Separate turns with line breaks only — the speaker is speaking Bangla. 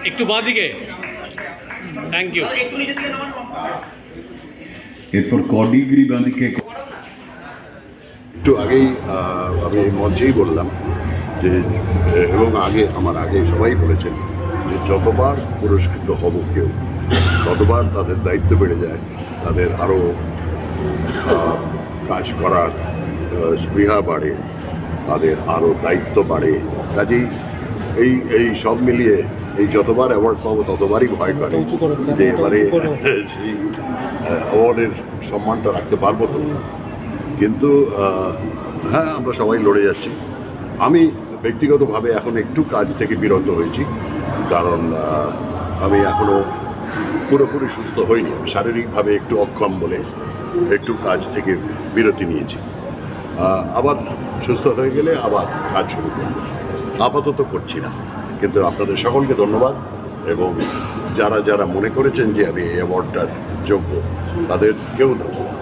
একটু বাঁদিকে, থ্যাংক ইউ।
এরপর কডিগ্রি বাঁদিকে।
একটু আগেই আমি এই মঞ্চেই বললাম যে, এবং আমার আগে সবাই বলেছেন যে যতবার পুরস্কৃত হব কেউ, ততবার তাদের দায়িত্ব বেড়ে যায়, তাদের আরও কাজ করার স্পৃহা বাড়ে, তাদের আরও দায়িত্ব বাড়ে। কাজেই এই সব মিলিয়ে এই যতবার অ্যাওয়ার্ড পাবো ততবারই ভয় করে যে এবারে সেই অ্যাওয়ার্ডের সম্মানটা রাখতে পারবো তো। কিন্তু হ্যাঁ, আমরা সবাই লড়ে যাচ্ছি। আমি ব্যক্তিগতভাবে এখন একটু কাজ থেকে বিরত হয়েছি, কারণ আমি এখনও পুরোপুরি সুস্থ হইনি। আমি শারীরিকভাবে একটু অক্ষম বলে একটু কাজ থেকে বিরতি নিয়েছি। আবার সুস্থ হয়ে গেলে আবার কাজ শুরু করব। আপাতত করছি না। কিন্তু আপনাদের সকলকে ধন্যবাদ, এবং যারা যারা মনে করেছেন যে আমি এই অ্যাওয়ার্ডটার যোগ্য, তাদের কেউ ধন্যবাদ।